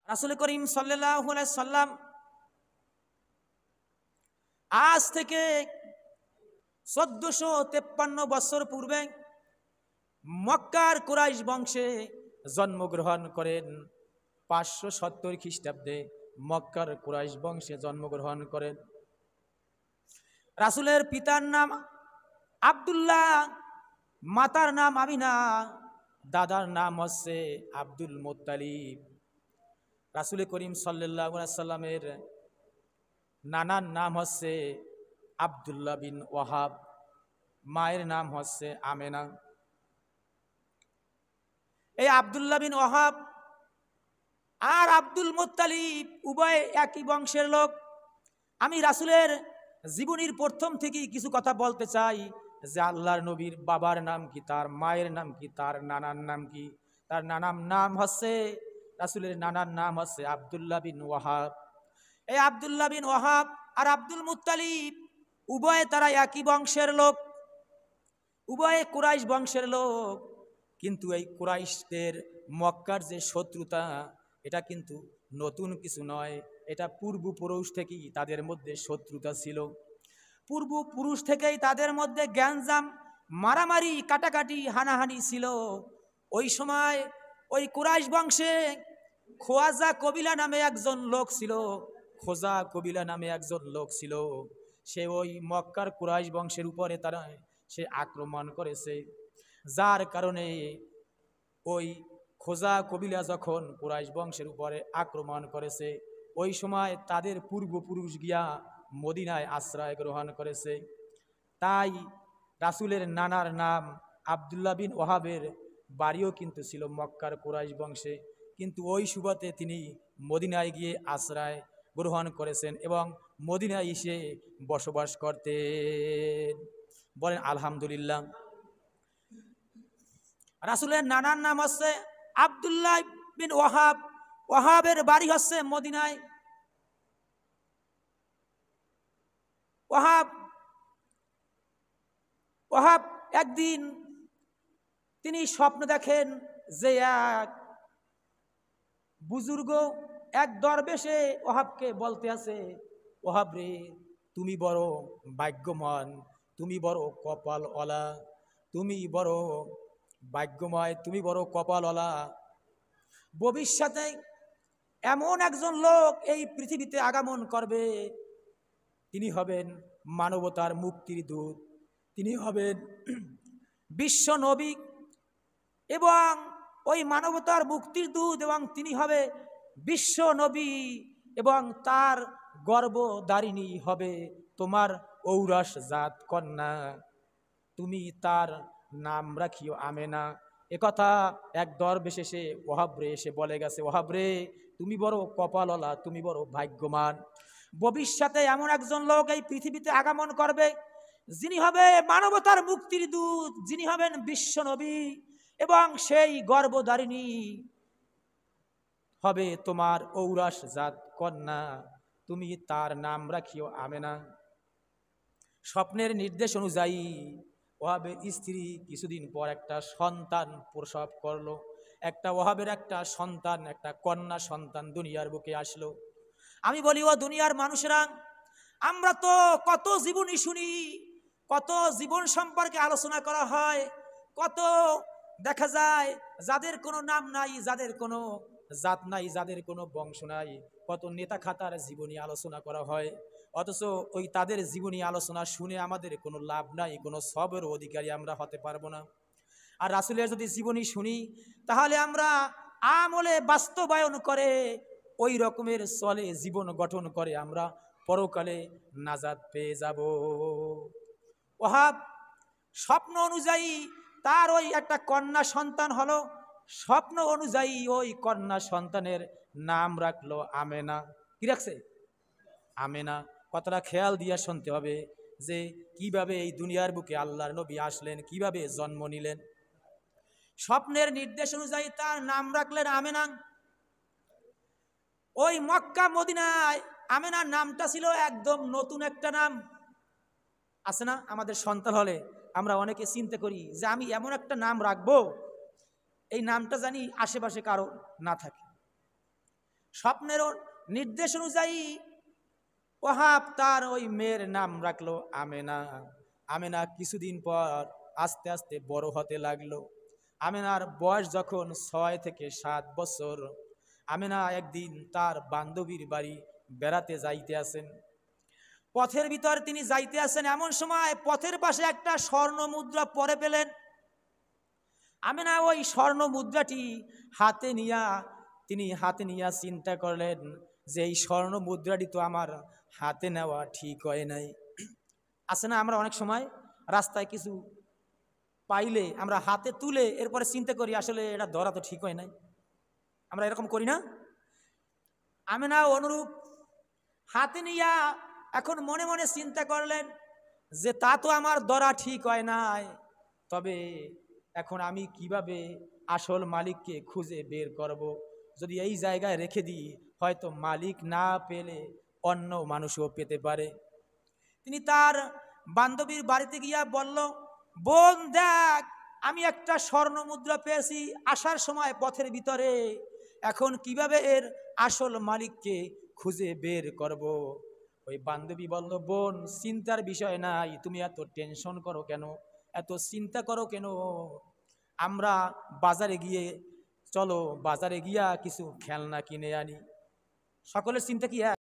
রাসূল করিম সাল্লাল্লাহু আলাইহি সাল্লাম আজ থেকে 1453 বছর পূর্বে মক্কার কুরাইশ বংশে জন্মগ্রহণ করেন। 570 খ্রিস্টাব্দে মক্কার কুরাইশ বংশে জন্মগ্রহণ করেন। রাসূলের পিতার নাম আব্দুল্লাহ, মাতার নাম আমিনা, দাদার নাম হচ্ছে আব্দুল মুত্তালিব। রাসূল করিম সাল্লাল্লাহু আলাইহি সাল্লামের নানার নাম হচ্ছে আব্দুল্লাহ বিন ওয়াহাব, মায়ের নাম হচ্ছে আমেনা। এই আব্দুল্লাহ বিন ওয়াহাব আর আব্দুল মুত্তালিব উভয় একই বংশের লোক। আমি রাসূলের জীবনীর প্রথম থেকেই কিছু কথা বলতে চাই যে আল্লাহর নবীর বাবার নাম কি, তার মায়ের নাম কি, তার নানার নাম কি। তার নানার নাম হচ্ছে, রাসূলের নানার নাম হচ্ছে আব্দুল্লাহ বিন ওয়াহাব। এই আব্দুল্লাহ বিন ওয়াহাব আর আব্দুল মুত্তালিব উভয়ে তারা একই বংশের লোক, উভয়ে কুরাইশ বংশের লোক। কিন্তু এই কুরাইশদের মক্কার যে শত্রুতা, এটা কিন্তু নতুন কিছু নয়, এটা পূর্বপুরুষ থেকেই তাদের মধ্যে শত্রুতা ছিল। পূর্বপুরুষ থেকেই তাদের মধ্যে গ্যাঞ্জাম, মারামারি, কাটাকাটি, হানাহানি ছিল। ওই সময় ওই কুরাইশ বংশে খোয়াজা কবিলা নামে একজন লোক ছিল, খোজা কবিলা নামে একজন লোক ছিল। সে ওই মক্কার কুরাইশ বংশের উপরে সে আক্রমণ করেছে, যার কারণে ওই খোজা কবিলা যখন কুরাইশ বংশের উপরে আক্রমণ করেছে, ওই সময় তাদের পূর্বপুরুষ গিয়া মদিনায় আশ্রয় গ্রহণ করেছে। তাই রাসূলের নানার নাম আব্দুল্লাহ বিন ওয়াহাবের বাড়িও কিন্তু ছিল মক্কার কুরাইশ বংশে, কিন্তু ওই সুবাদে তিনি মদিনায় গিয়ে আশ্রয় গ্রহণ করেছেন এবং মদিনায় এসে বসবাস করতেন। বলেন আলহামদুলিল্লাহ। রাসূলের নানার নাম হচ্ছে আব্দুল্লাহ বিন ওয়াহাব, ওয়াহাবের বাড়ি হচ্ছে মদিনায়। ওয়াহাব একদিন তিনি স্বপ্ন দেখেন যে এক বুজুর্গ, এক দরবেশে ওয়াহাবকে বলতে আছে, ওয়াহাব রে, তুমি বড় ভাগ্যবান, তুমি বড় কপালওয়ালা, তুমি বড় ভাগ্যময়, তুমি বড় কপালওয়ালা। ভবিষ্যতে এমন একজন লোক এই পৃথিবীতে আগমন করবে, তিনি হবেন মানবতার মুক্তির দূত, তিনি হবেন বিশ্ব নবী এবং ওই মানবতার মুক্তির দূত, এবং তিনি হবে বিশ্ব নবী এবং তার গর্ভধারিণী হবে তোমার ঔরস জাত কন্যা, তুমি তার নাম রাখিও আমেনা। একথা এক দরবেশ এসে ওয়াহাবরে এসে বলে গেছে, ওয়াহাবরে তুমি বড় কপালওয়ালা, তুমি বড় ভাগ্যবান। ভবিষ্যতে এমন একজন লোক এই পৃথিবীতে আগমন করবে, যিনি হবে মানবতার মুক্তির দূত, যিনি হবেন বিশ্ব নবী এবং সেই গর্ভধারিণী হবে তোমার ঔরস জাত কন্যা, তুমি তার নাম রাখিও আমেনা। স্বপ্নের নির্দেশ অনুযায়ী ওয়াহাবের স্ত্রী কিছুদিন পর একটা সন্তান প্রসব করলো। ওয়াহাবের একটা সন্তান, একটা কন্যা সন্তান দুনিয়ার বুকে আসলো। আমি বলি, ও দুনিয়ার মানুষেরা, আমরা তো কত জীবনী শুনি, কত জীবন সম্পর্কে আলোচনা করা হয়, কত দেখা যায় যাদের কোনো নাম নাই, যাদের কোনো জাত নাই, যাদের কোনো বংশ নাই, কত নেতা খাতার জীবনী আলোচনা করা হয়। অথচ ওই তাদের জীবনী আলোচনা শুনে আমাদের কোনো লাভ নাই, কোনো সবের অধিকারী আমরা হতে পারবো না। আর রাসূলের যদি জীবনী শুনি, তাহলে আমরা আমলে বাস্তবায়ন করে ওই রকমের চলে জীবন গঠন করে আমরা পরকালে নাজাত পেয়ে যাব। ওয়াহাব স্বপ্ন অনুযায়ী তার ওই একটা কন্যা সন্তান হলো, স্বপ্ন অনুযায়ী ওই কন্যা সন্তানের নাম রাখলো আমেনা। কি রাখছে? আমেনা। কতটা খেয়াল দিয়ে শুনতে হবে যে কিভাবে এই দুনিয়ার বুকে আল্লাহর নবী আসলেন, কিভাবে জন্ম নিলেন। স্বপ্নের নির্দেশ অনুযায়ী তার নাম রাখলেন আমেনা। ওই মক্কা মদিনায় আমেনার নামটা ছিল একদম নতুন একটা নাম। আছে না, আমাদের সন্তান হলে আমরা অনেকে চিন্তা করি যে আমি এমন একটা নাম রাখবো, এই নামটা জানি আশেপাশে কারো না থাকে। স্বপ্নের নির্দেশ অনুযায়ী ওহাব তার ওই মেয়ের নাম রাখলো আমেনা। আমেনা কিছুদিন পর আস্তে আস্তে বড় হতে লাগলো। আমেনার বয়স যখন 6 থেকে 7 বছর, আমেনা একদিন তার বান্ধবীর বাড়ি বেড়াতে যাইতে আসেন। পথের ভিতর তিনি যাইতে আসেন, এমন সময় পথের পাশে একটা স্বর্ণ মুদ্রা পরে পেলেন। আমেনা ওই স্বর্ণ মুদ্রাটি হাতে নিয়া চিন্তা করলেন যে এই স্বর্ণ মুদ্রাটি তো আমার হাতে নেওয়া ঠিক হয় নাই। আছে না, আমরা অনেক সময় রাস্তায় কিছু পাইলে আমরা হাতে তুলে এরপরে চিন্তা করি আসলে এটা ধরা তো ঠিক হয় নাই, আমরা এরকম করি না? আমেনা অনুরূপ হাতে নিয়া এখন মনে মনে চিন্তা করলেন যে তা তো আমার ধরা ঠিক হয় নাই, তবে এখন আমি কিভাবে আসল মালিককে খুঁজে বের করব? যদি এই জায়গায় রেখে দিই হয়তো মালিক না পেলে অন্য মানুষও পেতে পারে। তিনি তার বান্ধবীর বাড়িতে গিয়া বলল, বোন দেখ, আমি একটা স্বর্ণ মুদ্রা পেয়েছি আসার সময় পথের ভিতরে, এখন কিভাবে এর আসল মালিককে খুঁজে বের করব? ওই বান্ধবী বলল, বোন চিন্তার বিষয় নাই, তুমি এত টেনশন করো কেন, এত চিন্তা করো কেন? আমরা চলো বাজারে গিয়া কিছু খেলনা কিনে আনি। সকলের চিন্তা কি